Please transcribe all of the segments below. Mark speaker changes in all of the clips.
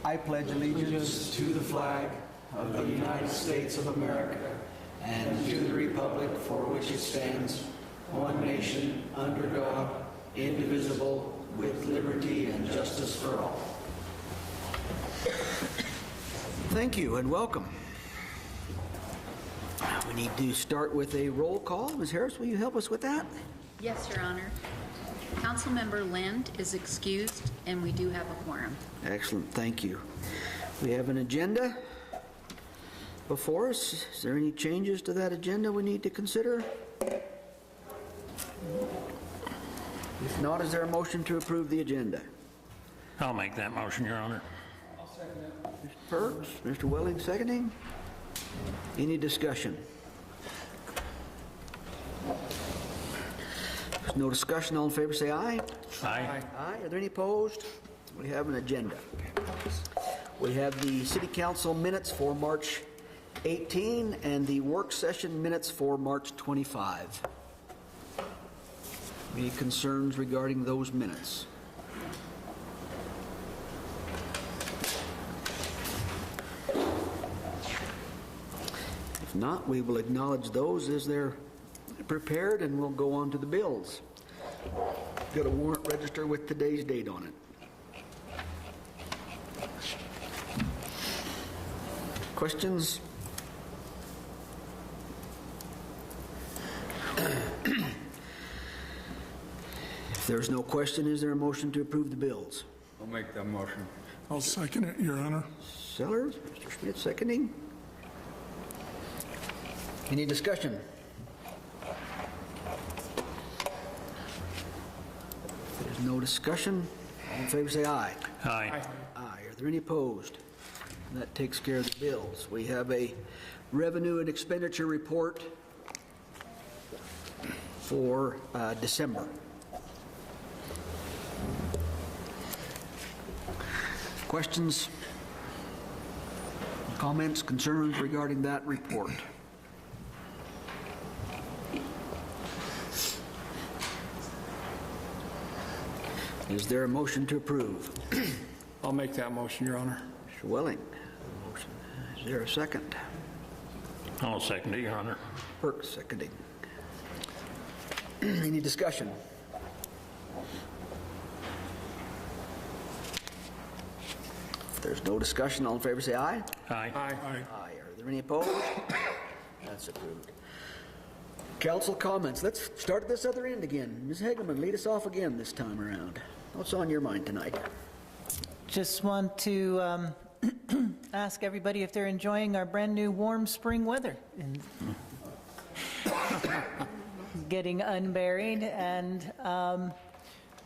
Speaker 1: I pledge allegiance
Speaker 2: to the flag of the United States of America and to the republic for which it stands, one nation, under God, indivisible, with liberty and justice for all.
Speaker 1: Thank you and welcome. We need to start with a roll call. Ms. Harris, will you help us with that?
Speaker 3: Yes, Your Honor. Councilmember Lind is excused, and we do have a quorum.
Speaker 1: Excellent, thank you. We have an agenda before us. Is there any changes to that agenda we need to consider? If not, is there a motion to approve the agenda?
Speaker 4: I'll make that motion, Your Honor.
Speaker 2: I'll second it.
Speaker 1: Mr. Perks, Mr. Welling seconding. Any discussion? There's no discussion. All in favor say aye.
Speaker 4: Aye.
Speaker 1: Aye. Are there any opposed? We have an agenda. We have the City Council minutes for March 18 and the work session minutes for March 25. Any concerns regarding those minutes? If not, we will acknowledge those as they're prepared and we'll go on to the bills. Got a warrant register with today's date on it. Questions? If there's no question, is there a motion to approve the bills?
Speaker 2: I'll make that motion.
Speaker 5: I'll second it, Your Honor.
Speaker 1: Sellers, Mr. Schmidt seconding. Any discussion? If there's no discussion, all in favor say aye.
Speaker 4: Aye.
Speaker 1: Aye. Are there any opposed? And that takes care of the bills. We have a revenue and expenditure report for December. Questions, comments, concerns regarding that report? Is there a motion to approve?
Speaker 5: I'll make that motion, Your Honor.
Speaker 1: Mr. Welling, motion. Is there a second?
Speaker 4: I'll second it, Your Honor.
Speaker 1: Perks seconding. Any discussion? If there's no discussion, all in favor say aye.
Speaker 4: Aye.
Speaker 5: Aye.
Speaker 1: Aye. Are there any opposed? That's approved. Council comments. Let's start at this other end again. Ms. Hageman, lead us off again this time around. What's on your mind tonight?
Speaker 6: Just want to ask everybody if they're enjoying our brand new warm spring weather. And getting unburied and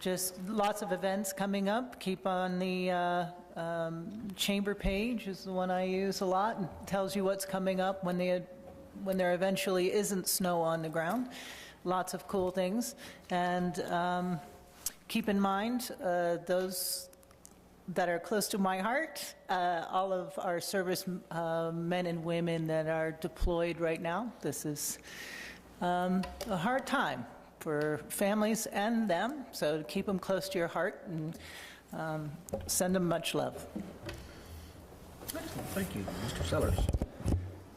Speaker 6: just lots of events coming up. Keep on the chamber page is the one I use a lot and tells you what's coming up when there eventually isn't snow on the ground. Lots of cool things. And keep in mind those that are close to my heart, all of our service men and women that are deployed right now. This is a hard time for families and them, so keep them close to your heart and send them much love.
Speaker 1: Thank you. Mr. Sellers.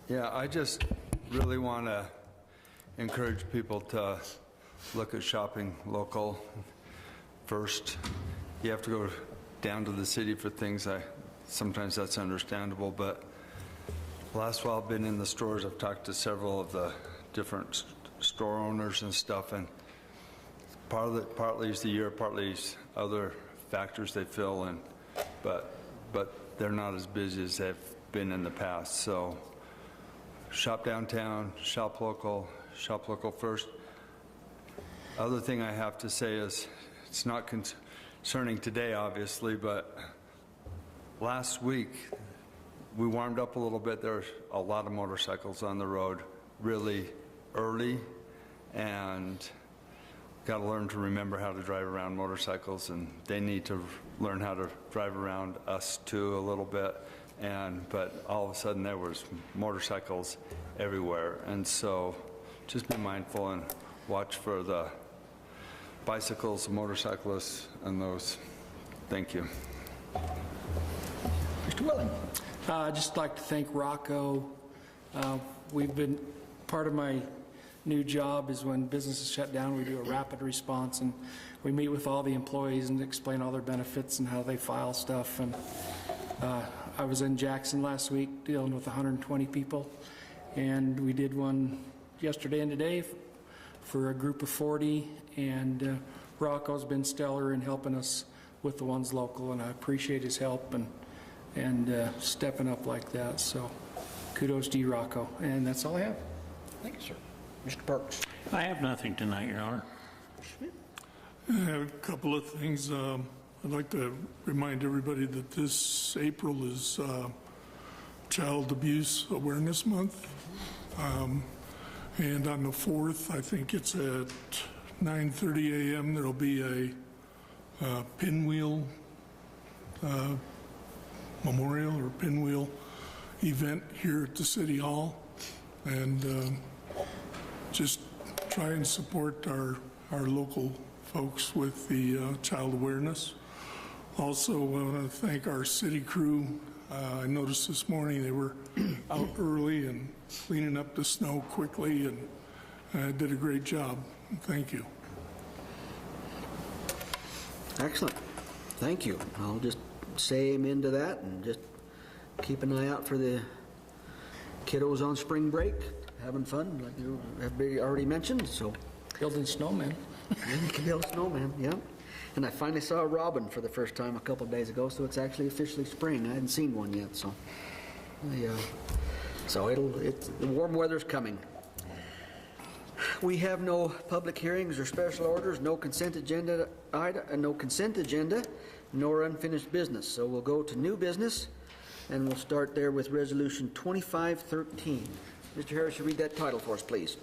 Speaker 7: Yeah, I just really want to encourage people to look at shopping local first. You have to go down to the city for things. Sometimes that's understandable, but last while I've been in the stores, I've talked to several of the different store owners and stuff, and partly is the year, partly is other factors they fill in, but they're not as busy as they've been in the past. So shop downtown, shop local first. Other thing I have to say is, it's not concerning today, obviously, but last week we warmed up a little bit. There's a lot of motorcycles on the road really early, and got to learn to remember how to drive around motorcycles, and they need to learn how to drive around us too a little bit. But all of a sudden there was motorcycles everywhere, and so just be mindful and watch for the bicycles, motorcyclists, and those. Thank you.
Speaker 1: Welling.
Speaker 5: I'd just like to thank Rocco. We've been, part of my new job is when businesses shut down, we do a rapid response, and we meet with all the employees and explain all their benefits and how they file stuff. And I was in Jackson last week dealing with 120 people, and we did one yesterday and today for a group of 40, and Rocco's been stellar in helping us with the ones local, and I appreciate his help and stepping up like that. So kudos to you, Rocco. And that's all I have.
Speaker 1: Thank you, sir. Mr. Parks.
Speaker 4: I have nothing tonight, Your Honor.
Speaker 5: I have a couple of things. I'd like to remind everybody that this April is Child Abuse Awareness Month. And on the 4th, I think it's at 9:30 a.m., there'll be a pinwheel memorial or pinwheel event here at the City Hall. And just try and support our local folks with the child awareness. Also, I want to thank our city crew. I noticed this morning they were out early and cleaning up the snow quickly, and did a great job. Thank you.
Speaker 1: Excellent. Thank you. I'll just say amen to that and just keep an eye out for the kiddos on spring break, having fun, like you have already mentioned. So,
Speaker 5: Building snowmen.
Speaker 1: you can build a snowman, yeah. And I finally saw a robin for the first time a couple of days ago, so it's actually officially spring. I hadn't seen one yet, so the warm weather's coming. We have no public hearings or special orders, no consent agenda, nor unfinished business. So we'll go to new business, and we'll start there with Resolution 2513. Mr. Harris, you read that title for us, please.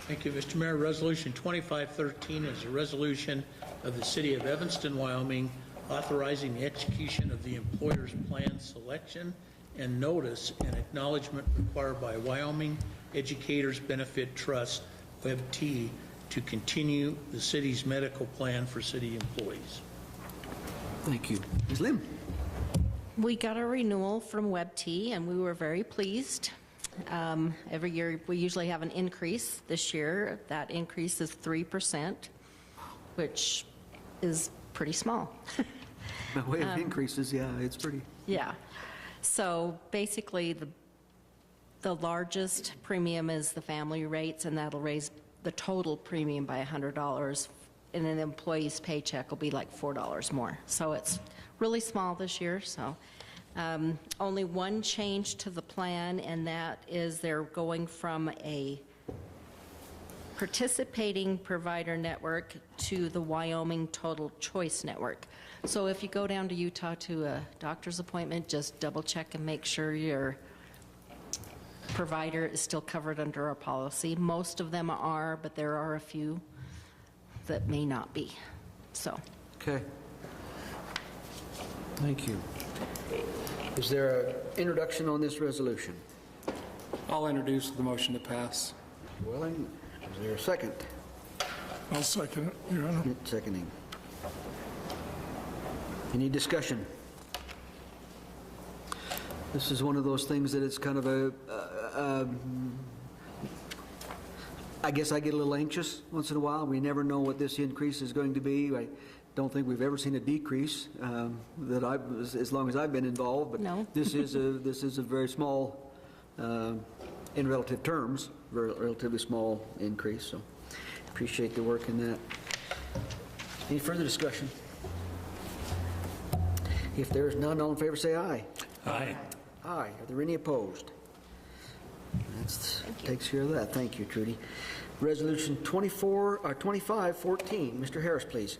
Speaker 2: Thank you, Mr. Mayor. Resolution 2513 is a resolution of the City of Evanston, Wyoming, authorizing the execution of the employer's plan selection and notice and acknowledgement required by Wyoming Educators Benefit Trust, WebT, to continue the city's medical plan for city employees.
Speaker 1: Thank you. Ms. Lim.
Speaker 8: We got a renewal from WebT, and we were very pleased. Every year, we usually have an increase. This year, that increase is 3%, which is pretty small.
Speaker 1: By way of increases, yeah, it's pretty.
Speaker 8: Yeah. So basically, the largest premium is the family rates, and that'll raise the total premium by $100, and an employee's paycheck will be like $4 more. So it's really small this year. So only one change to the plan, and that is they're going from a participating provider network to the Wyoming Total Choice Network. So if you go down to Utah to a doctor's appointment, just double check and make sure your provider is still covered under our policy. Most of them are, but there are a few that may not be. So.
Speaker 1: Okay. Thank you. Is there an introduction on this resolution?
Speaker 5: I'll introduce the motion to pass.
Speaker 1: Welling, is there a second?
Speaker 5: I'll second it, Your Honor.
Speaker 1: Seconding. Any discussion? This is one of those things that it's kind of I guess I get a little anxious once in a while. We never know what this increase is going to be. I don't think we've ever seen a decrease as long as I've been involved. But
Speaker 8: no.
Speaker 1: This is a very small, in relative terms, relatively small increase. So appreciate the work in that. Any further discussion? If there is none, all in favor say aye.
Speaker 4: Aye.
Speaker 1: Aye. Are there any opposed? That takes care of that. Thank you, Trudy. Resolution 2514. Mr. Harris, please.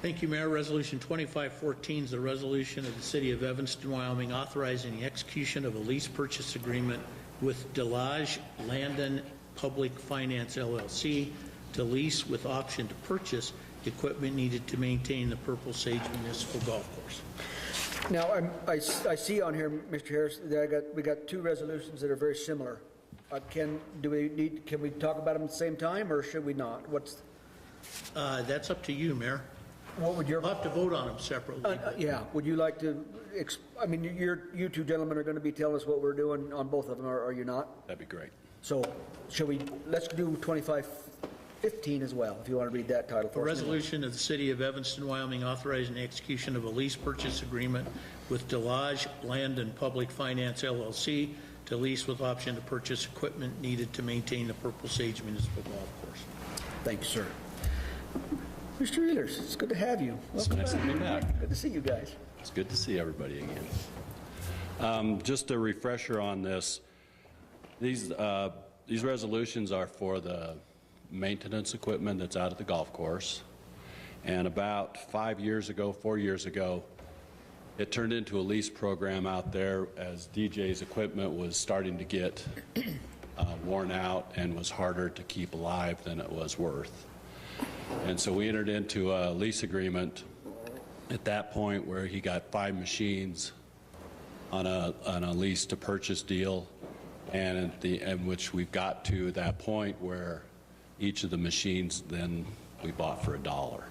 Speaker 2: Thank you, Mayor. Resolution 2514 is a resolution of the City of Evanston, Wyoming, authorizing the execution of a lease purchase agreement with Delage Landon Public Finance, LLC, to lease with option to purchase equipment needed to maintain the Purple Sage Municipal Golf Course.
Speaker 1: Now, I see on here, Mr. Harris, that we got two resolutions that are very similar. Can we talk about them at the same time, or should we not?
Speaker 2: That's up to you, Mayor.
Speaker 1: What would your,
Speaker 4: We'll have to vote on them separately.
Speaker 1: yeah, would you like to, I mean, you two gentlemen are going to be telling us what we're doing on both of them, are you not?
Speaker 9: That'd be great.
Speaker 1: So, shall we, let's do 2515 as well, if you want to read that title
Speaker 4: A
Speaker 1: for us.
Speaker 4: resolution of the City of Evanston, Wyoming, authorizing the execution of a lease purchase agreement with Delage Land and Public Finance LLC to lease with option to purchase equipment needed to maintain the Purple Sage Municipal Golf Course.
Speaker 1: Thank you, sir. Mr. Ehlers, it's good to have you. Welcome
Speaker 9: nice to be back.
Speaker 1: Good to see you guys.
Speaker 9: It's good to see everybody again. Just a refresher on this. These resolutions are for the maintenance equipment that's out at the golf course. And about 4 years ago, it turned into a lease program out there as DJ's equipment was starting to get worn out and was harder to keep alive than it was worth. And so we entered into a lease agreement at that point where he got 5 machines on a lease to purchase deal, and at the end which we've got to that point where each of the machines then we bought for $1.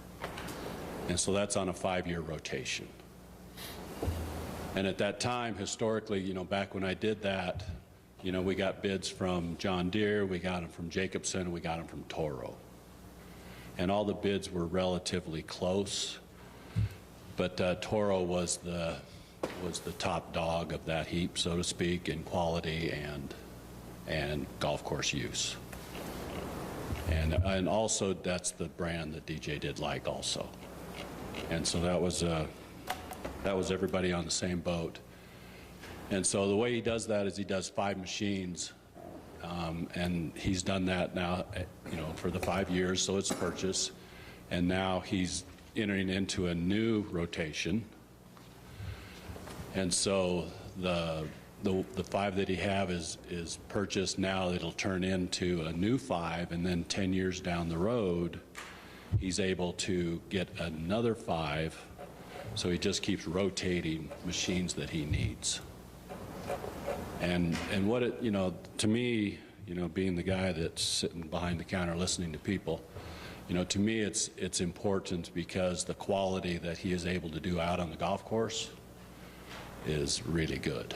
Speaker 9: And so that's on a 5-year rotation. And at that time, historically, you know, back when I did that, you know, we got bids from John Deere, we got them from Jacobson, we got them from Toro. And all the bids were relatively close, but Toro was the top dog of that heap, so to speak, in quality and golf course use. And also that's the brand that DJ did like also. And so that was everybody on the same boat. And so the way he does that is he does 5 machines, and he's done that now, you know, for the 5 years, so it's purchase. And now he's entering into a new rotation. And so the 5 that he have is purchased now. It'll turn into a new 5, and then 10 years down the road, he's able to get another 5. So he just keeps rotating machines that he needs. And what it, you know, to me, you know, being the guy that's sitting behind the counter listening to people, you know, to me it's important because the quality that he is able to do out on the golf course is really good.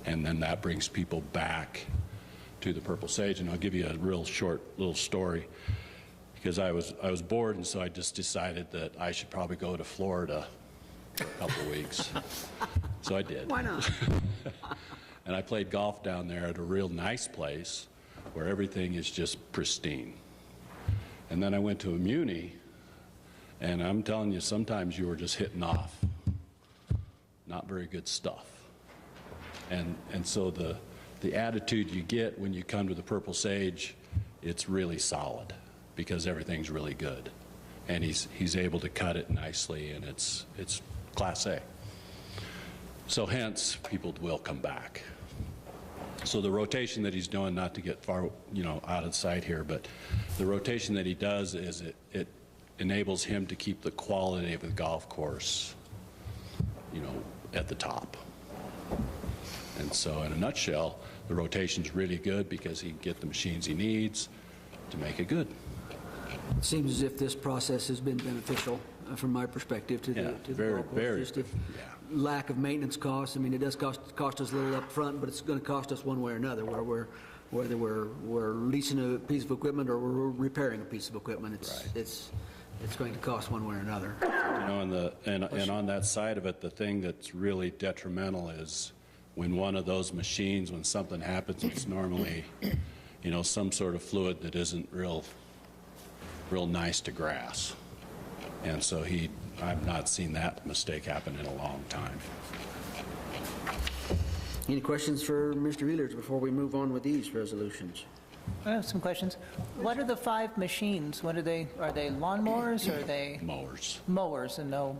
Speaker 9: And then that brings people back to the Purple Sage. And I'll give you a real short little story because I was bored, and so I just decided that I should probably go to Florida for a couple of weeks. So I did.
Speaker 1: Why not?
Speaker 9: And I played golf down there at a real nice place where everything is just pristine. And then I went to a Muni, and I'm telling you, sometimes you were just hitting off. Not very good stuff. And so the attitude you get when you come to the Purple Sage, it's really solid because everything's really good. And he's able to cut it nicely, and it's Class A. So hence, people will come back. So the rotation that he's doing, not to get far, you know, out of sight here, but the rotation that he does is it enables him to keep the quality of the golf course, you know, at the top. And so in a nutshell, the rotation's really good because he can get the machines he needs to make it good.
Speaker 1: It seems as if this process has been beneficial from my perspective to the golf course.
Speaker 9: Very,
Speaker 1: Just lack of maintenance costs. I mean, it does cost us a little up front, but it's going to cost us one way or another, whether we're leasing a piece of equipment or we're repairing a piece of equipment. It's going to cost one way or another.
Speaker 9: You know, and on that side of it, the thing that's really detrimental is when one of those machines, when something happens, it's normally, you know, some sort of fluid that isn't real nice to grass. And so I've not seen that mistake happen in a long time.
Speaker 1: Any questions for Mr. Ehlers before we move on with these resolutions?
Speaker 6: I have some questions. What are the 5 machines? What are they? Are they lawnmowers or are they?
Speaker 9: Mowers.
Speaker 6: Mowers, and no,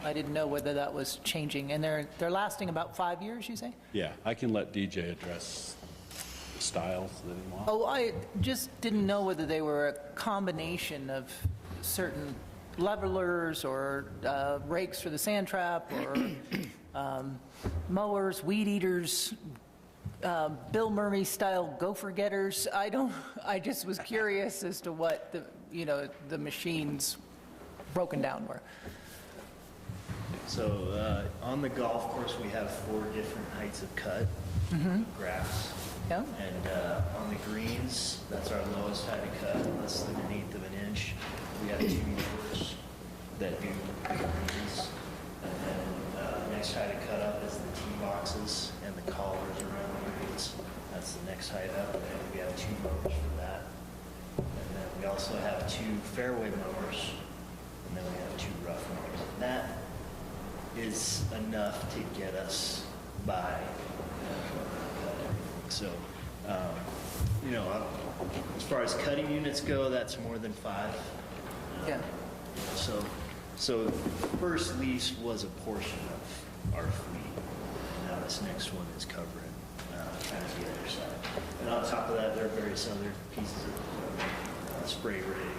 Speaker 6: I didn't know whether that was changing. And they're lasting about 5 years, you say?
Speaker 9: Yeah, I can let DJ address the styles that he wants.
Speaker 6: Oh, I just didn't know whether they were a combination of certain levelers or rakes for the sand trap or mowers, weed eaters, Bill Murray style gopher getters. I just was curious as to what the machines broken down were.
Speaker 10: So on the golf course, we have 4 different heights of cut, grass.
Speaker 6: Yeah?
Speaker 10: And on the greens, that's our lowest height of cut, less than 1/8 of an inch. We have 2 mowers that do the greens. And then next height of cut up is the tee boxes and the collars around the greens. That's the next height up, and we have 2 mowers for that. And then we also have 2 fairway mowers, and then we have 2 rough mowers. And that is enough to get us by. So, as far as cutting units go, that's more than 5.
Speaker 6: Yeah.
Speaker 10: So the first lease was a portion of our fleet. Now this next one is covering kind of the other side. And on top of that, there are various other pieces of equipment, spray rig,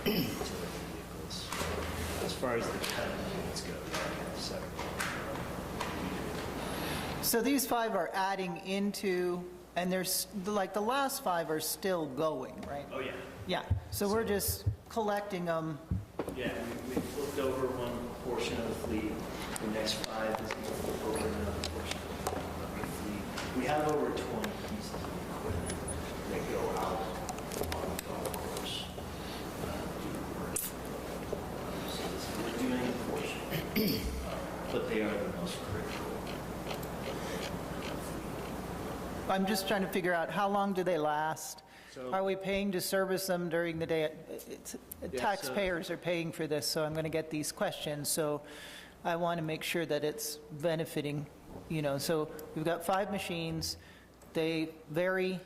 Speaker 10: utility vehicles. As far as the cutting units go, they're separate.
Speaker 6: So these 5 are adding into, and there's, like, the last 5 are still going, right?
Speaker 10: Oh, yeah.
Speaker 6: Yeah, so we're just collecting them.
Speaker 10: Yeah, we flipped over one portion of the fleet. The next 5 is going to flip over another portion of the fleet. We have over 20 pieces of equipment that go out on the golf course. So we're doing a portion, but they are the most critical.
Speaker 6: I'm just trying to figure out, how long do they last?
Speaker 10: So-
Speaker 6: Are we paying to service them during the day?
Speaker 10: Yeah,
Speaker 6: Taxpayers are paying for this, so I'm going to get these questions. So I want to make sure that it's benefiting, So we've got 5 machines. They vary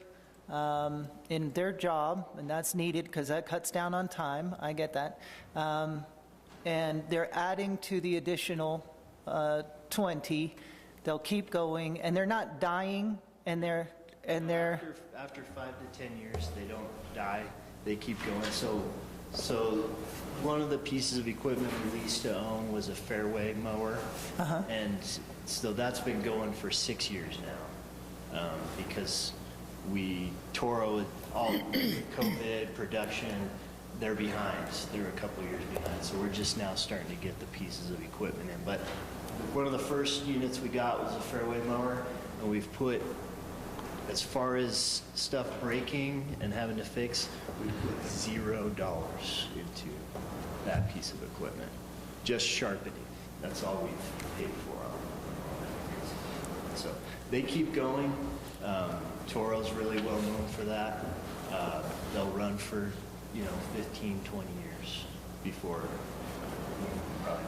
Speaker 6: in their job, and that's needed because that cuts down on time. I get that. And they're adding to the additional 20. They'll keep going, and they're not dying, and they're
Speaker 10: After 5 to 10 years, they don't die. They keep going. So one of the pieces of equipment we leased to own was a fairway mower, and so that's been going for 6 years now, because Toro, all COVID production, they're behind. They're a couple years behind. So we're just now starting to get the pieces of equipment in. But one of the first units we got was a fairway mower, and we've put, as far as stuff breaking and having to fix, we put $0 into that piece of equipment. Just sharpening. That's all we've paid for on it. So they keep going. Toro's really well known for that. They'll run for, 15, 20 years before probably.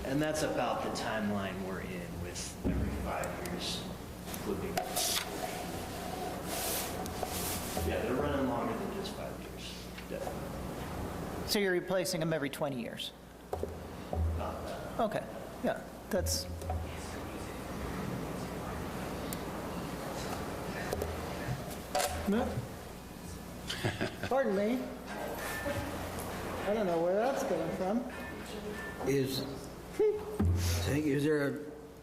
Speaker 10: And that's about the timeline we're in, with every 5 years flipping. Yeah, they're running longer than just 5 years, definitely.
Speaker 6: So you're replacing them every 20 years?
Speaker 10: Not that.
Speaker 6: Okay, yeah, that's... No? Pardon me? I don't know where that's coming from.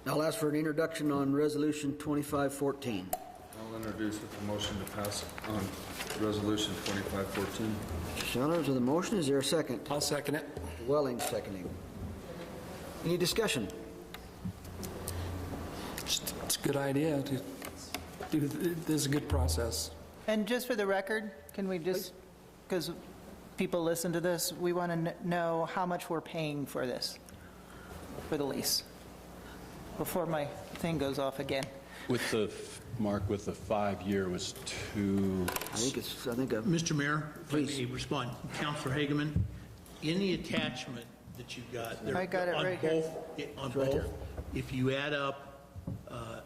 Speaker 1: I'll ask for an introduction on Resolution 2514.
Speaker 7: I'll introduce with the motion to pass on Resolution 2514.
Speaker 1: Sellers of the motion, is there a second?
Speaker 5: I'll second it.
Speaker 1: Welling seconding. Any discussion?
Speaker 5: It's a good idea to do, this is a good process.
Speaker 6: And just for the record, can we just, because people listen to this, we want to know how much we're paying for this, for the lease, before my thing goes off again.
Speaker 9: With the, Mark, with the 5-year was 2...
Speaker 4: Mr. Mayor,
Speaker 1: Please.
Speaker 4: if I may respond. Councilor Hageman, in the attachment that you got.
Speaker 6: I got it
Speaker 4: on
Speaker 6: right
Speaker 4: both,
Speaker 6: here.
Speaker 4: On
Speaker 1: right
Speaker 4: both,
Speaker 1: there.
Speaker 4: if you add up,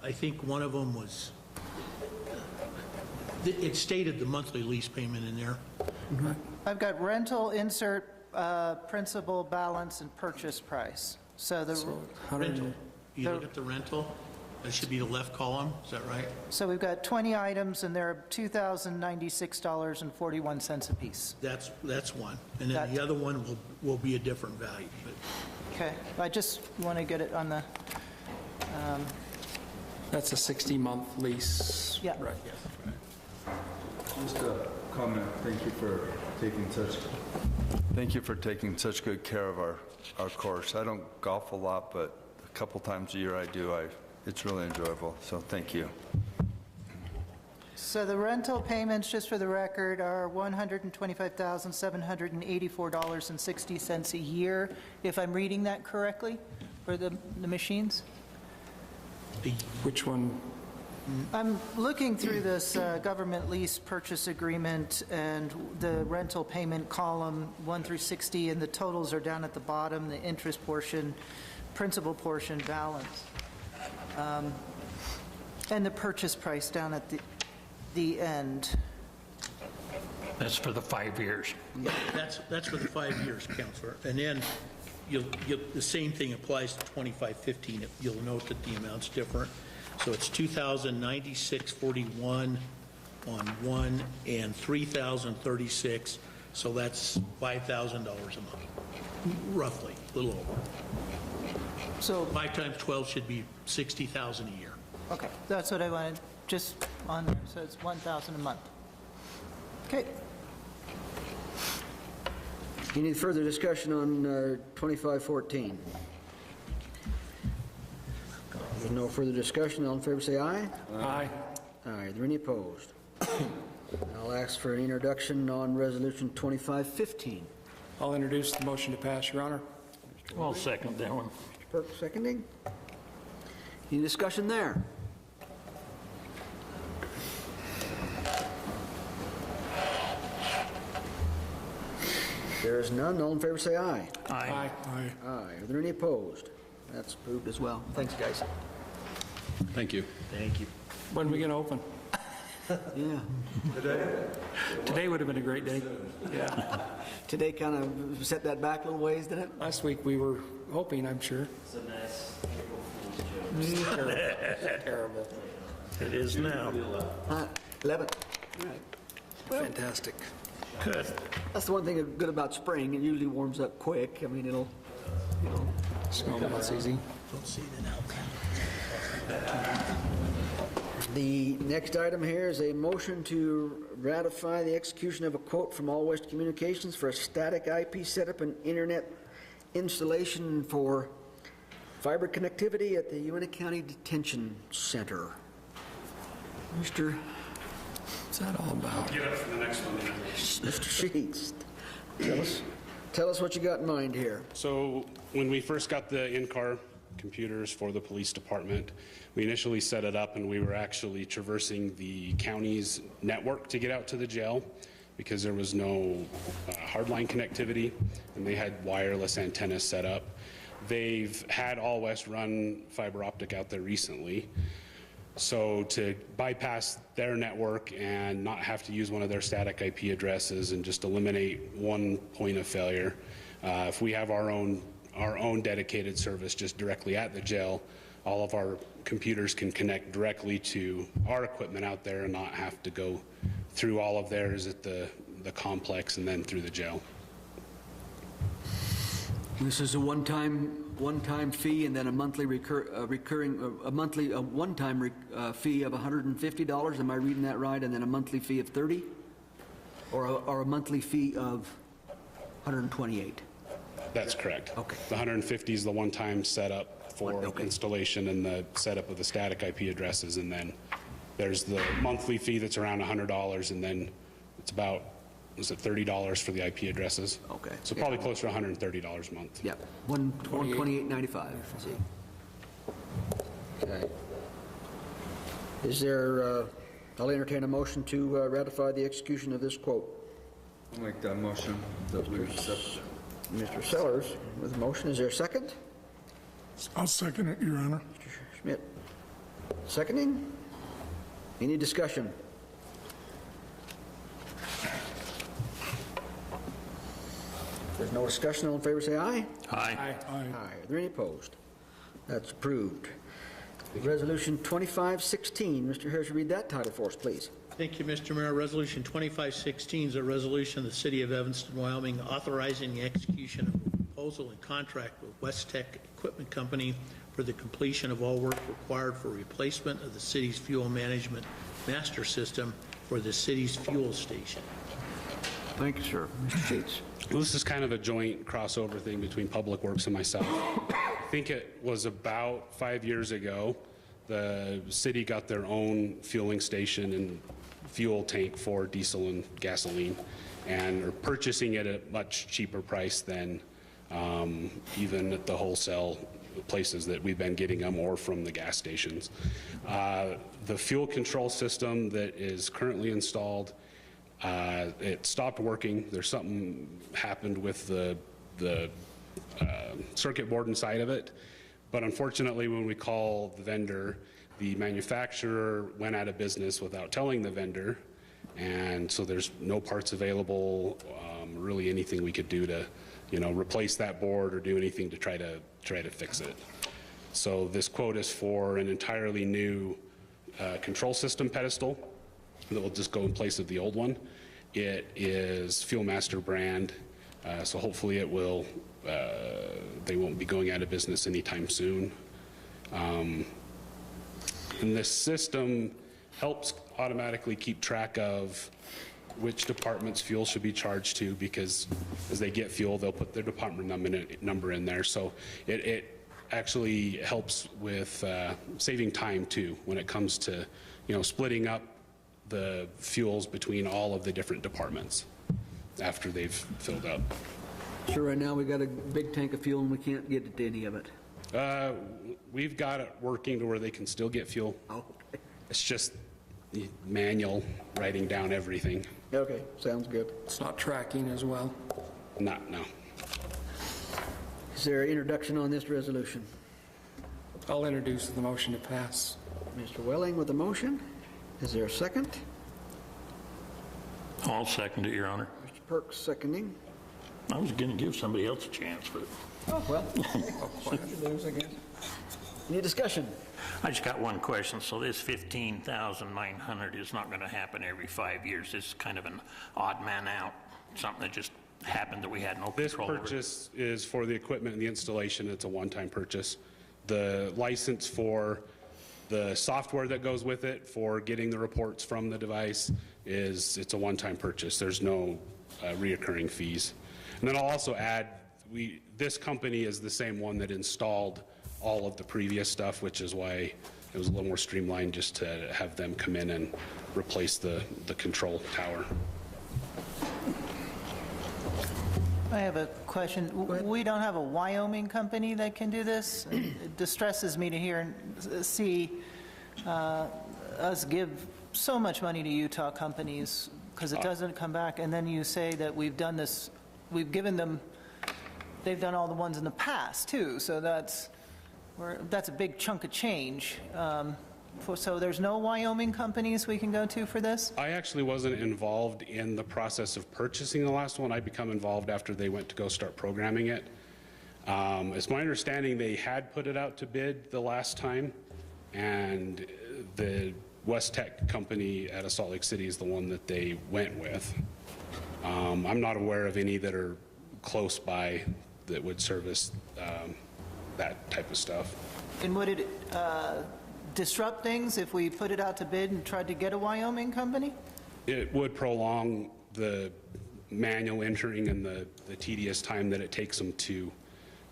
Speaker 4: I think one of them was, it stated the monthly lease payment in there.
Speaker 6: I've got rental, insert, principal, balance, and purchase price. So the,
Speaker 4: Rental. You look at the rental, that should be the left column, is that right?
Speaker 6: so we've got 20 items, and they're $2,096.41 a piece.
Speaker 4: That's one. And then
Speaker 6: That-
Speaker 4: the other one will be a different value. But
Speaker 6: Okay, I just want to get it on the,
Speaker 5: That's a 60-month lease.
Speaker 6: Yeah.
Speaker 5: Right.
Speaker 7: Just comment. Thank you for taking such good care of our course. I don't golf a lot, but a couple times a year I do. It's really enjoyable, so thank you.
Speaker 6: So the rental payments, just for the record, are $125,784.60 a year, if I'm reading that correctly, for the machines?
Speaker 5: Which one?
Speaker 6: I'm looking through this government lease purchase agreement and the rental payment column 1 through 60, and the totals are down at the bottom, the interest portion, principal portion, balance. And the purchase price down at the end.
Speaker 11: That's for the 5 years.
Speaker 4: That's for the 5 years, Counselor. And then the same thing applies to 2515. You'll note that the amount's different. So it's $2,096.41 on one and $3,036. So that's $5,000 a month, roughly, a little over.
Speaker 6: So
Speaker 4: 5 times 12 should be $60,000 a year.
Speaker 6: okay, that's what I wanted, just on there, so it's $1,000 a month. Okay.
Speaker 1: Any further discussion on 2514? There's no further discussion. All in favor say aye.
Speaker 5: Aye.
Speaker 1: Aye. Are there any opposed? I'll ask for an introduction on Resolution 2515.
Speaker 5: I'll introduce the motion to pass, Your Honor.
Speaker 11: I'll second that one.
Speaker 1: Mr. Perk seconding. Any discussion there? There is none. All in favor say aye.
Speaker 11: Aye.
Speaker 1: Aye. Are there any opposed? That's approved as well. Thanks, guys.
Speaker 9: Thank you.
Speaker 10: Thank you.
Speaker 5: When are we going to open?
Speaker 1: Yeah.
Speaker 5: Today would have been a great day. Yeah.
Speaker 1: Today kind of set that back a little ways, didn't it?
Speaker 5: Last week we were hoping, I'm sure.
Speaker 10: It's a nice April Fool's joke.
Speaker 5: Terrible.
Speaker 11: It is now.
Speaker 1: 11. All right.
Speaker 5: Fantastic.
Speaker 11: Good.
Speaker 1: That's the one thing good about spring. It usually warms up quick. I mean, it'll, you know.
Speaker 5: That's easy.
Speaker 4: Don't see that out.
Speaker 1: The next item here is a motion to ratify the execution of a quote from All West Communications for a static IP setup and internet installation for fiber connectivity at the Uintah County Detention Center. Mr.
Speaker 5: What's that all about?
Speaker 12: Get up for the next one.
Speaker 1: Mr. Sheets, tell us what you got in mind here.
Speaker 12: So when we first got the in-car computers for the police department, we initially set it up and we were actually traversing the county's network to get out to the jail because there was no hardline connectivity and they had wireless antennas set up. They've had All West run fiber optic out there recently. So to bypass their network and not have to use one of their static IP addresses and just eliminate one point of failure, if we have our own dedicated service just directly at the jail, all of our computers can connect directly to our equipment out there and not have to go through all of theirs at the complex and then through the jail.
Speaker 1: This is a one-time fee and then a monthly one-time fee of $150. Am I reading that right? And then a monthly fee of $30, or a monthly fee of $128?
Speaker 12: That's correct.
Speaker 1: Okay.
Speaker 12: The 150 is the one-time setup for installation and the setup of the static IP addresses, and then there's the monthly fee that's around $100, and then it's about, was it $30 for the IP addresses?
Speaker 1: Okay.
Speaker 12: So probably closer to $130 a month.
Speaker 1: Yep, $128.95. See. Okay. Is there? I'll entertain a motion to ratify the execution of this quote.
Speaker 7: I'll make that motion that we accept.
Speaker 1: Mr. Sellers with a motion. Is there a second?
Speaker 13: I'll second it, Your Honor.
Speaker 1: Mr. Schmidt seconding. Any discussion? If there's no discussion, all in favor say aye.
Speaker 11: Aye.
Speaker 1: Aye. Are there any opposed? That's approved. Resolution 2516. Mr. Harris, read that title for us, please.
Speaker 4: Thank you, Mr. Mayor. Resolution 2516 is a resolution of the City of Evanston, Wyoming, authorizing the execution of a proposal and contract with West Tech Equipment Company for the completion of all work required for replacement of the city's fuel management master system for the city's fuel station.
Speaker 1: Thank you, sir. Mr. Sheets.
Speaker 12: Well, this is kind of a joint crossover thing between Public Works and myself. I think it was about 5 years ago, the city got their own fueling station and fuel tank for diesel and gasoline, and are purchasing it at a much cheaper price than even at the wholesale places that we've been getting them, or from the gas stations. The fuel control system that is currently installed, it stopped working. There's something happened with the circuit board inside of it. But unfortunately, when we call the vendor, the manufacturer went out of business without telling the vendor. And so there's no parts available, really anything we could do to, replace that board or do anything to try to fix it. So this quote is for an entirely new control system pedestal that will just go in place of the old one. It is Fuelmaster brand, so hopefully it will, they won't be going out of business anytime soon. And this system helps automatically keep track of which department's fuel should be charged to, because as they get fuel, they'll put their department number in there. So it actually helps with saving time too, when it comes to, splitting up the fuels between all of the different departments after they've filled up.
Speaker 1: So right now we got a big tank of fuel and we can't get it to any of it.
Speaker 12: We've got it working to where they can still get fuel.
Speaker 1: Oh, okay.
Speaker 12: It's just manual writing down everything.
Speaker 1: Okay, sounds good.
Speaker 5: It's not tracking as well.
Speaker 12: No.
Speaker 1: Is there an introduction on this resolution?
Speaker 5: I'll introduce the motion to pass.
Speaker 1: Mr. Welling with the motion. Is there a second?
Speaker 11: I'll second it, Your Honor.
Speaker 1: Mr. Perks seconding.
Speaker 11: I was going to give somebody else a chance, but
Speaker 1: Oh, well, lose, I guess. Any discussion?
Speaker 11: I just got one question. So this 15,900 is not going to happen every 5 years. This is kind of an odd man out, something that just happened that we had no control over.
Speaker 12: This purchase is for the equipment and the installation. It's a one-time purchase. The license for the software that goes with it for getting the reports from the device it's a one-time purchase. There's no reoccurring fees. And then I'll also add, this company is the same one that installed all of the previous stuff, which is why it was a little more streamlined just to have them come in and replace the control tower.
Speaker 6: I have a question. We don't have a Wyoming company that can do this? It distresses me to hear and see us give so much money to Utah companies because it doesn't come back, and then you say that we've done this, we've given them, they've done all the ones in the past too, so that's a big chunk of change. So there's no Wyoming companies we can go to for this?
Speaker 12: I actually wasn't involved in the process of purchasing the last one. I become involved after they went to go start programming it. It's my understanding they had put it out to bid the last time, and the West Tech company out of Salt Lake City is the one that they went with. I'm not aware of any that are close by that would service that type of stuff.
Speaker 6: And would it disrupt things if we put it out to bid and tried to get a Wyoming company?
Speaker 12: It would prolong the manual entering and the tedious time that it takes them to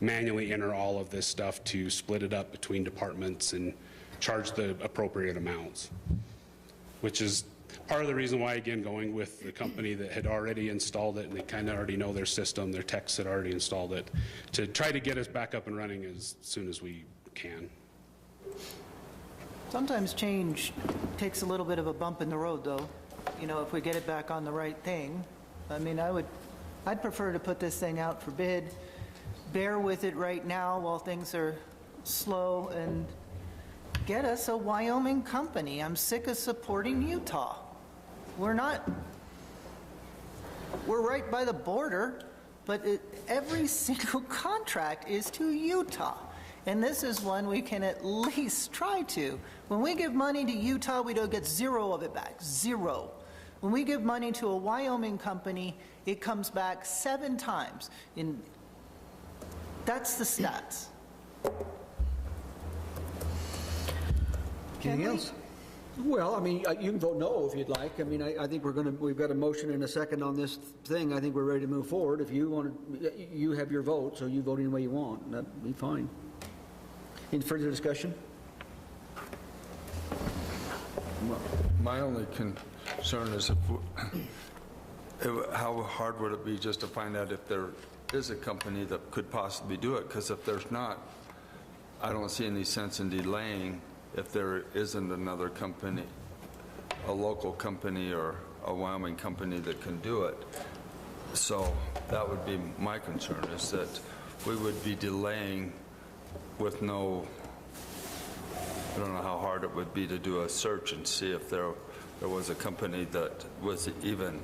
Speaker 12: manually enter all of this stuff to split it up between departments and charge the appropriate amounts, which is part of the reason why, again, going with the company that had already installed it and they kind of already know their system, their techs had already installed it, to try to get us back up and running as soon as we can.
Speaker 6: Sometimes change takes a little bit of a bump in the road, though. If we get it back on the right thing. I mean, I'd prefer to put this thing out for bid, bear with it right now while things are slow, and get us a Wyoming company. I'm sick of supporting Utah. We're right by the border, but every single contract is to Utah. And this is one we can at least try to. When we give money to Utah, we don't get zero of it back, zero. When we give money to a Wyoming company, it comes back 7 times. That's the stats.
Speaker 1: Anything else? Well, I mean, you can vote no if you'd like. I mean, I think we've got a motion and a second on this thing. I think we're ready to move forward. If you want to, you have your vote, so you vote any way you want. That'd be fine. Any further discussion?
Speaker 7: My only concern is how hard would it be just to find out if there is a company that could possibly do it? Because if there's not, I don't see any sense in delaying if there isn't another company, a local company or a Wyoming company that can do it. So that would be my concern, is that we would be delaying with no, I don't know how hard it would be to do a search and see if there was a company that was even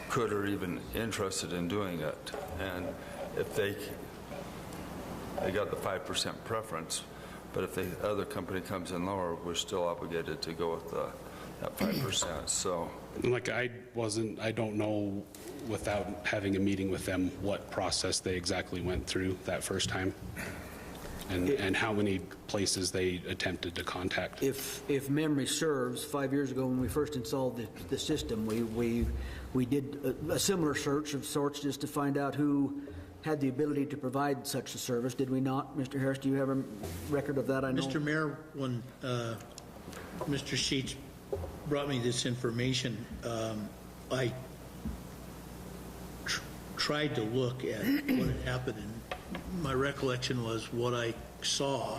Speaker 7: could or even interested in doing it. And if they got the 5% preference, but if the other company comes in lower, we're still obligated to go with that 5%. So,
Speaker 12: like, I don't know, without having a meeting with them, what process they exactly went through that first time, and how many places they attempted to contact.
Speaker 1: If memory serves, 5 years ago when we first installed the system, we did a similar search of sorts just to find out who had the ability to provide such a service. Did we not? Mr. Harris, do you have a record of that? I know.
Speaker 4: Mr. Mayor, when Mr. Sheets brought me this information, I tried to look at what had happened, and my recollection was what I saw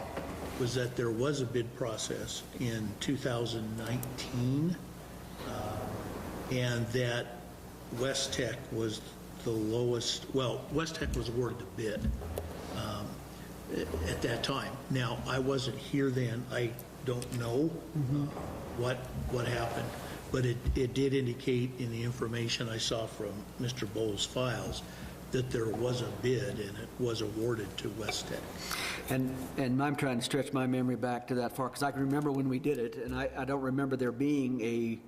Speaker 4: was that there was a bid process in 2019, and that West Tech was the lowest. Well, West Tech was awarded the bid at that time. Now, I wasn't here then. I don't know what happened, but it did indicate in the information I saw from Mr. Bowles' files that there was a bid and it was awarded to West Tech.
Speaker 1: And I'm trying to stretch my memory back to that far, because I can remember when we did it, and I don't remember there being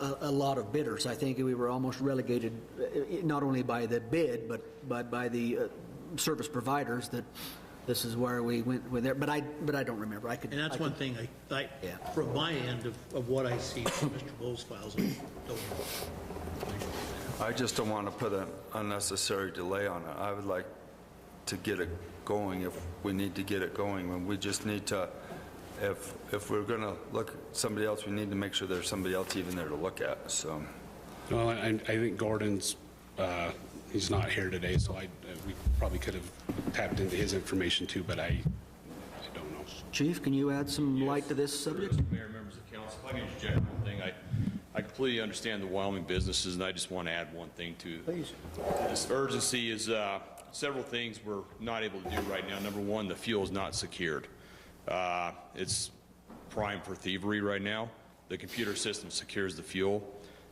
Speaker 1: a lot of bidders. I think we were almost relegated, not only by the bid, but by the service providers, that this is where we went with there. But I don't remember.
Speaker 4: And that's one thing I from my end of what I see from Mr. Bowles' files, I don't know.
Speaker 7: I just don't want to put an unnecessary delay on it. I would like to get it going if we need to get it going. And we just need to, if we're going to look at somebody else, we need to make sure there's somebody else even there to look at. So,
Speaker 12: well, I think Gordon's, he's not here today, so we probably could have tapped into his information too, but I don't know.
Speaker 1: Chief, can you add some light to this subject?
Speaker 14: Mr. Mayor, members of council, if I can interject one thing. I completely understand the Wyoming businesses, and I just want to add one thing to this urgency is several things we're not able to do right now. Number one, the fuel is not secured. It's prime for thievery right now. The computer system secures the fuel,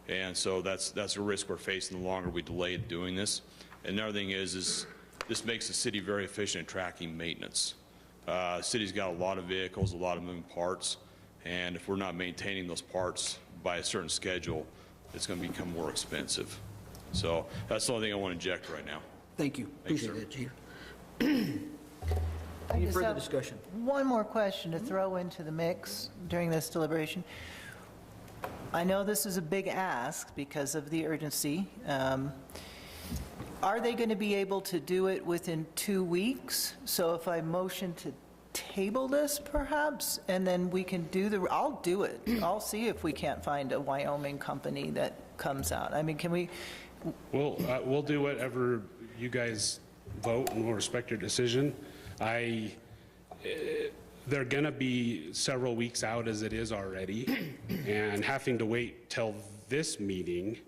Speaker 14: and so that's a risk we're facing the longer we delay doing this. And another thing is this makes the city very efficient at tracking maintenance. The city's got a lot of vehicles, a lot of moving parts, and if we're not maintaining those parts by a certain schedule, it's going to become more expensive. So that's the only thing I want to inject right now.
Speaker 1: Thank you. Appreciate it, Chief. Any further discussion?
Speaker 6: One more question to throw into the mix during this deliberation. I know this is a big ask because of the urgency. Are they going to be able to do it within 2 weeks? So if I motion to table this perhaps, and then we can do I'll do it. I'll see if we can't find a Wyoming company that comes out. I mean, can we?
Speaker 12: We'll do whatever you guys vote, and we'll respect your decision. They're going to be several weeks out as it is already, and having to wait till this meeting,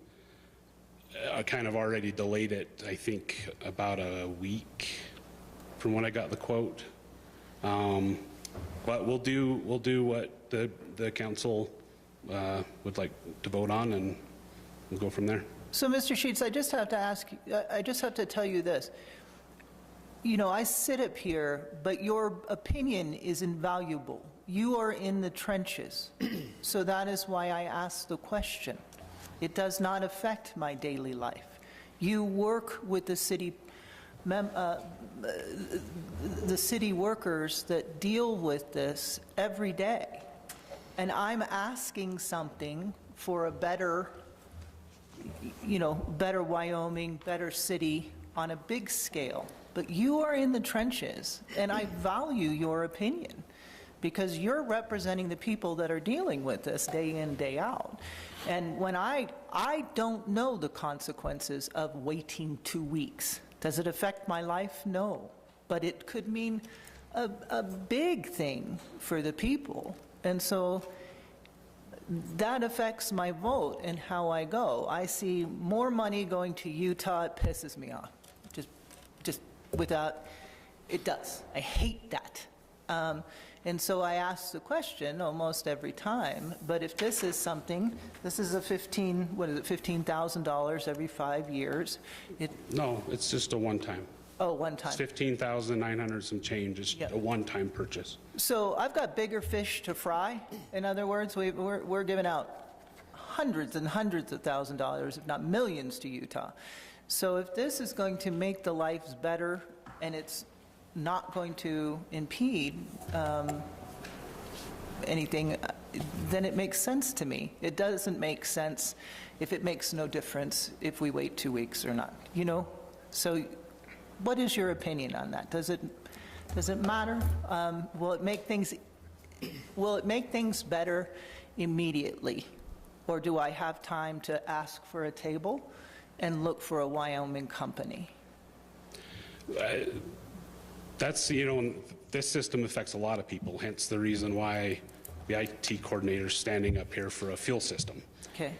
Speaker 12: I kind of already delayed it, I think, about a week from when I got the quote. But we'll do what the council would like to vote on, and we'll go from there.
Speaker 6: So, Mr. Sheets, I just have to tell you this. You know, I sit up here, but your opinion is invaluable. You are in the trenches, so that is why I asked the question. It does not affect my daily life. You work with the city workers that deal with this every day. And I'm asking something for a better, better Wyoming, better city on a big scale. But you are in the trenches, and I value your opinion because you're representing the people that are dealing with this day in, day out. And when I don't know the consequences of waiting 2 weeks. Does it affect my life? No. But it could mean a big thing for the people. And so that affects my vote and how I go. I see more money going to Utah. It pisses me off. Just without, it does. I hate that. And so I ask the question almost every time, but if this is something, this is a $15,000 every 5 years.
Speaker 12: No, it's just a one-time.
Speaker 6: Oh, one time.
Speaker 12: It's 15,900 some change. It's a one-time purchase.
Speaker 6: So I've got bigger fish to fry. In other words, we're giving out hundreds and hundreds of $1,000s, if not millions, to Utah. So if this is going to make the lives better and it's not going to impede anything, then it makes sense to me. It doesn't make sense if it makes no difference if we wait 2 weeks or not, So what is your opinion on that? Does it matter? Will it make things better immediately? Or do I have time to ask for a table and look for a Wyoming company?
Speaker 12: That's, this system affects a lot of people, hence the reason why the IT coordinator is standing up here for a fuel system.
Speaker 6: Okay.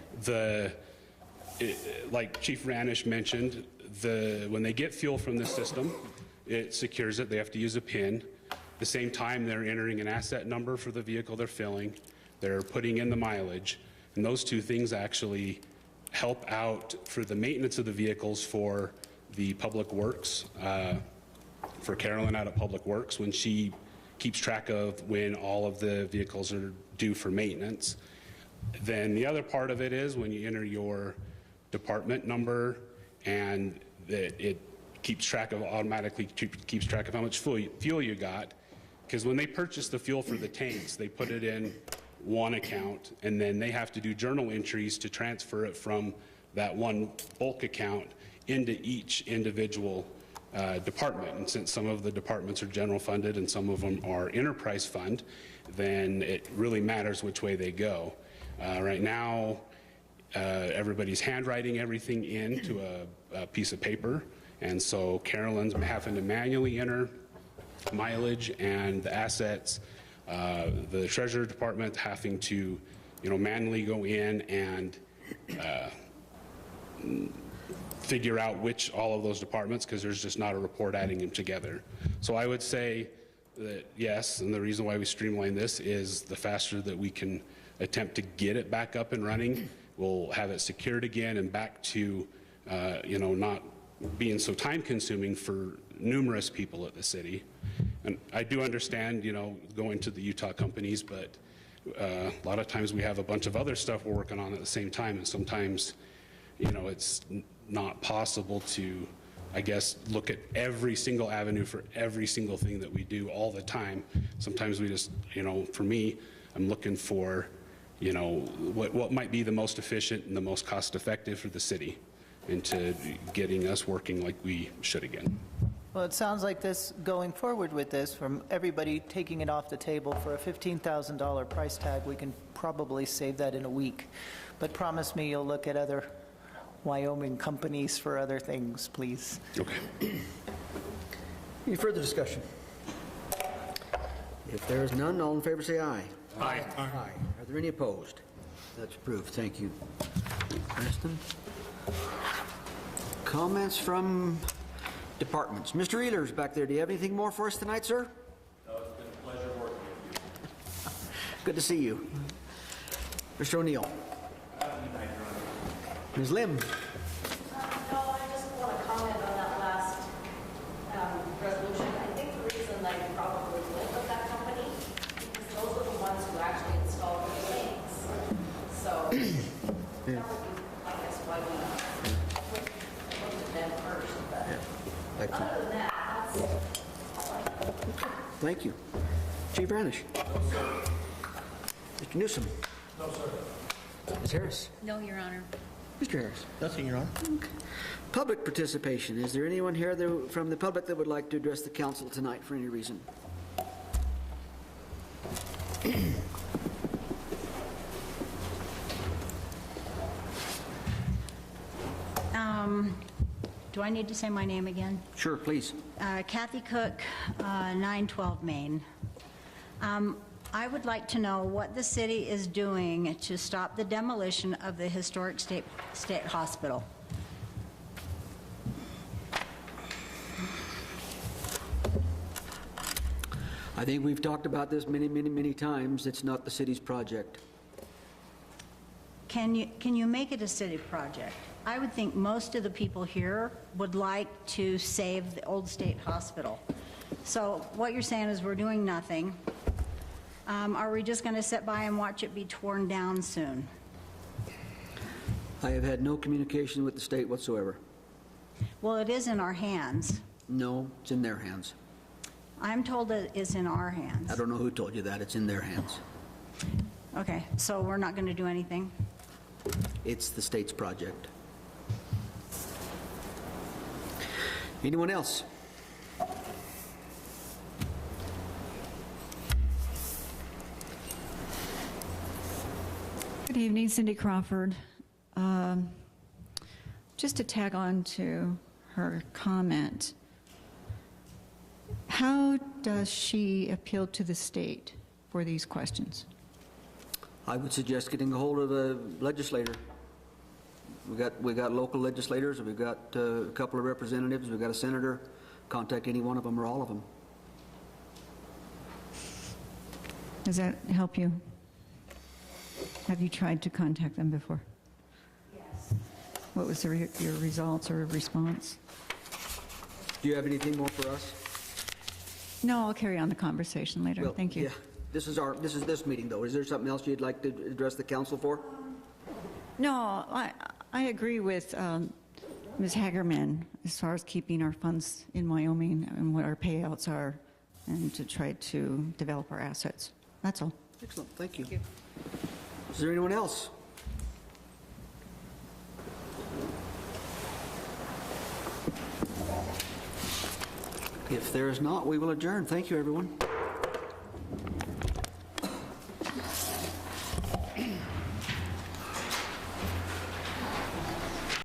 Speaker 12: Like Chief Ranish mentioned, when they get fuel from this system, it secures it. They have to use a PIN. At the same time, they're entering an asset number for the vehicle they're filling. They're putting in the mileage. And those two things actually help out for the maintenance of the vehicles for the Public Works, for Carolyn out at Public Works, when she keeps track of when all of the vehicles are due for maintenance. Then the other part of it is when you enter your department number, and that it automatically keeps track of how much fuel you got. Because when they purchase the fuel for the tanks, they put it in one account, and then they have to do journal entries to transfer it from that one bulk account into each individual department. And since some of the departments are general funded and some of them are enterprise fund, then it really matters which way they go. Right now, everybody's handwriting everything into a piece of paper, and so Carolyn's having to manually enter mileage and the assets. The Treasury Department having to, manually go in and figure out which all of those departments, because there's just not a report adding them together. So I would say that yes, and the reason why we streamline this is the faster that we can attempt to get it back up and running, we'll have it secured again and back to, not being so time consuming for numerous people at the city. And I do understand, going to the Utah companies, but a lot of times we have a bunch of other stuff we're working on at the same time, and sometimes, it's not possible to, I guess, look at every single avenue for every single thing that we do all the time. Sometimes we just, for me, I'm looking for, what might be the most efficient and the most cost effective for the city into getting us working like we should again.
Speaker 6: Well, it sounds like this, going forward with this, from everybody taking it off the table for a $15,000 price tag, we can probably save that in a week. But promise me you'll look at other Wyoming companies for other things, please.
Speaker 12: Okay.
Speaker 1: Any further discussion? If there is none, all in favor say aye.
Speaker 11: Aye.
Speaker 1: Aye. Are there any opposed? That's approved. Thank you. Preston. Comments from departments. Mr. Ehlers back there, do you have anything more for us tonight, sir?
Speaker 15: No, it's been a pleasure working with you.
Speaker 1: Good to see you. Mr. O'Neill. Ms. Lim.
Speaker 16: No, I just want to comment on that last resolution. I think the reason that you probably went with that company is because those are the ones who actually installed the tanks. So that would be, I guess, why we looked at them first. But other than that, that's all I have.
Speaker 1: Thank you. Chief Ranish. Mr. Newsom?
Speaker 13: No, sir.
Speaker 1: Ms. Harris?
Speaker 3: No, Your Honor.
Speaker 1: Mr. Harris?
Speaker 4: Nothing, Your Honor.
Speaker 1: Okay. Public participation. Is there anyone here from the public that would like to address the council tonight for any reason?
Speaker 17: Do I need to say my name again?
Speaker 1: Sure, please.
Speaker 17: Kathy Cook, 912 Main. I would like to know what the city is doing to stop the demolition of the historic state hospital.
Speaker 1: I think we've talked about this many times. It's not the city's project.
Speaker 17: Can you make it a city project? I would think most of the people here would like to save the old state hospital. So what you're saying is we're doing nothing. Are we just going to sit by and watch it be torn down soon?
Speaker 1: I have had no communication with the state whatsoever.
Speaker 17: Well, it is in our hands.
Speaker 1: No, it's in their hands.
Speaker 17: I'm told that it's in our hands.
Speaker 1: I don't know who told you that. It's in their hands.
Speaker 17: Okay, so we're not going to do anything?
Speaker 1: It's the state's project. Anyone else?
Speaker 18: Good evening, Cindy Crawford. Just to tag on to her comment, how does she appeal to the state for these questions?
Speaker 1: I would suggest getting a hold of a legislator. We got local legislators, we've got a couple of representatives, we've got a senator. Contact any one of them or all of them.
Speaker 18: Does that help you? Have you tried to contact them before?
Speaker 17: Yes.
Speaker 18: What was your results or response?
Speaker 1: Do you have anything more for us?
Speaker 18: No, I'll carry on the conversation later.
Speaker 1: Well,
Speaker 18: Thank you.
Speaker 1: Yeah, this is this meeting though. Is there something else you'd like to address the council for?
Speaker 18: No, I agree with Ms. Hagerman as far as keeping our funds in Wyoming and what our payouts are and to try to develop our assets. That's all.
Speaker 1: Excellent, thank you. Is there anyone else? If there is not, we will adjourn. Thank you, everyone.